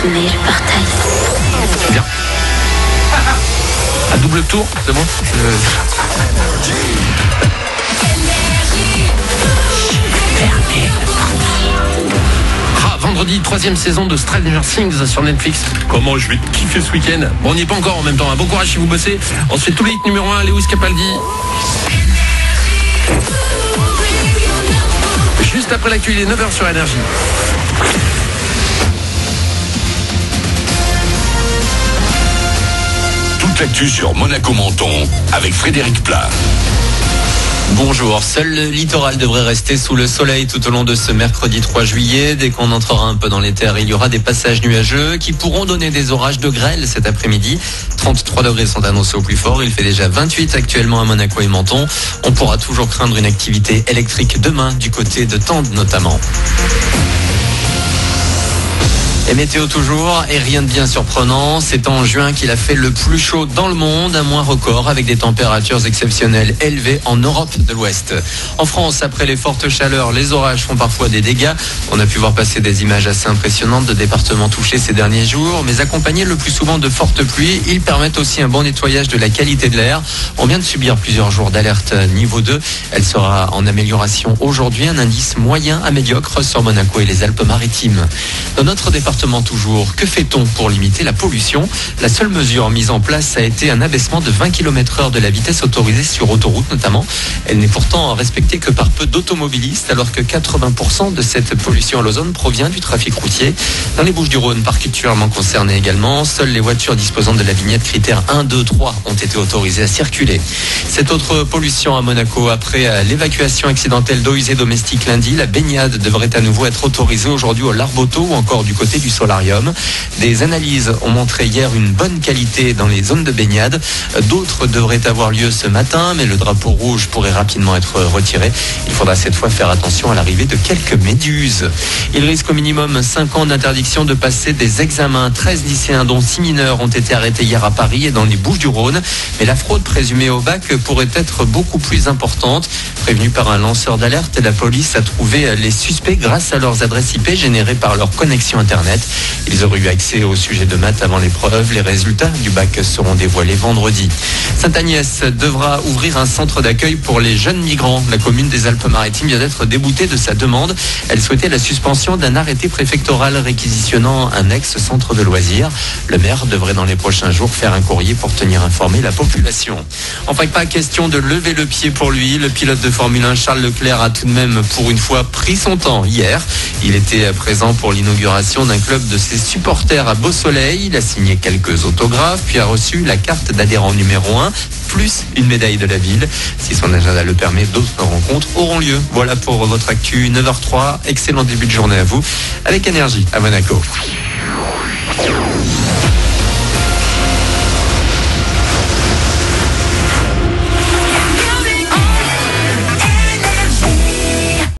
fermer le portail. Bien. À double tour, c'est bon. Vendredi, 3e saison de Stranger Things sur Netflix. Comment je vais kiffer ce week-end. Bon, on n'y est pas encore en même temps. Bon courage si vous bossez. On se fait tous les hits numéro 1, Lewis Capaldi. Juste après l'actu, il est 9h sur Énergie. Toute l'actu sur Monaco Menton avec Frédéric Plat. Bonjour, seul le littoral devrait rester sous le soleil tout au long de ce mercredi 3 juillet. Dès qu'on entrera un peu dans les terres, il y aura des passages nuageux qui pourront donner des orages de grêle cet après-midi. 33 degrés sont annoncés au plus fort. Il fait déjà 28 actuellement à Monaco et Menton. On pourra toujours craindre une activité électrique demain du côté de Tende notamment. Et météo toujours, et rien de bien surprenant, c'est en juin qu'il a fait le plus chaud dans le monde, un mois record avec des températures exceptionnelles élevées en Europe de l'Ouest. En France, après les fortes chaleurs, les orages font parfois des dégâts. On a pu voir passer des images assez impressionnantes de départements touchés ces derniers jours, mais accompagnés le plus souvent de fortes pluies, ils permettent aussi un bon nettoyage de la qualité de l'air. On vient de subir plusieurs jours d'alerte niveau 2. Elle sera en amélioration aujourd'hui, un indice moyen à médiocre sur Monaco et les Alpes-Maritimes. Dans notre département toujours, que fait-on pour limiter la pollution ? La seule mesure mise en place a été un abaissement de 20 km/h de la vitesse autorisée sur autoroute notamment. Elle n'est pourtant respectée que par peu d'automobilistes alors que 80% de cette pollution à l'ozone provient du trafic routier. Dans les Bouches-du-Rhône, particulièrement concernées également, seules les voitures disposant de la vignette critère 1, 2, 3 ont été autorisées à circuler. Cette autre pollution à Monaco, après l'évacuation accidentelle d'eaux usées domestiques lundi, la baignade devrait à nouveau être autorisée aujourd'hui au Larboto ou encore du côté du solarium. Des analyses ont montré hier une bonne qualité dans les zones de baignade. D'autres devraient avoir lieu ce matin, mais le drapeau rouge pourrait rapidement être retiré. Il faudra cette fois faire attention à l'arrivée de quelques méduses. Il risque au minimum 5 ans d'interdiction de passer des examens. 13 lycéens, dont 6 mineurs, ont été arrêtés hier à Paris et dans les Bouches-du-Rhône. Mais la fraude présumée au bac pourrait être beaucoup plus importante. Prévenue par un lanceur d'alerte, la police a trouvé les suspects grâce à leurs adresses IP générées par leur connexion Internet. Ils auraient eu accès au sujet de maths avant l'épreuve. Les résultats du bac seront dévoilés vendredi. Sainte-Agnès devra ouvrir un centre d'accueil pour les jeunes migrants. La commune des Alpes-Maritimes vient d'être déboutée de sa demande. Elle souhaitait la suspension d'un arrêté préfectoral réquisitionnant un ex-centre de loisirs. Le maire devrait dans les prochains jours faire un courrier pour tenir informée la population. Enfin, pas question de lever le pied pour lui. Le pilote de Formule 1 Charles Leclerc a tout de même pour une fois pris son temps hier. Il était présent pour l'inauguration d'un club de ses supporters à Beau-Soleil. Il a signé quelques autographes, puis a reçu la carte d'adhérent numéro 1, plus une médaille de la ville. Si son agenda le permet, d'autres rencontres auront lieu. Voilà pour votre actu, 9h03. Excellent début de journée à vous, avec Énergie à Monaco.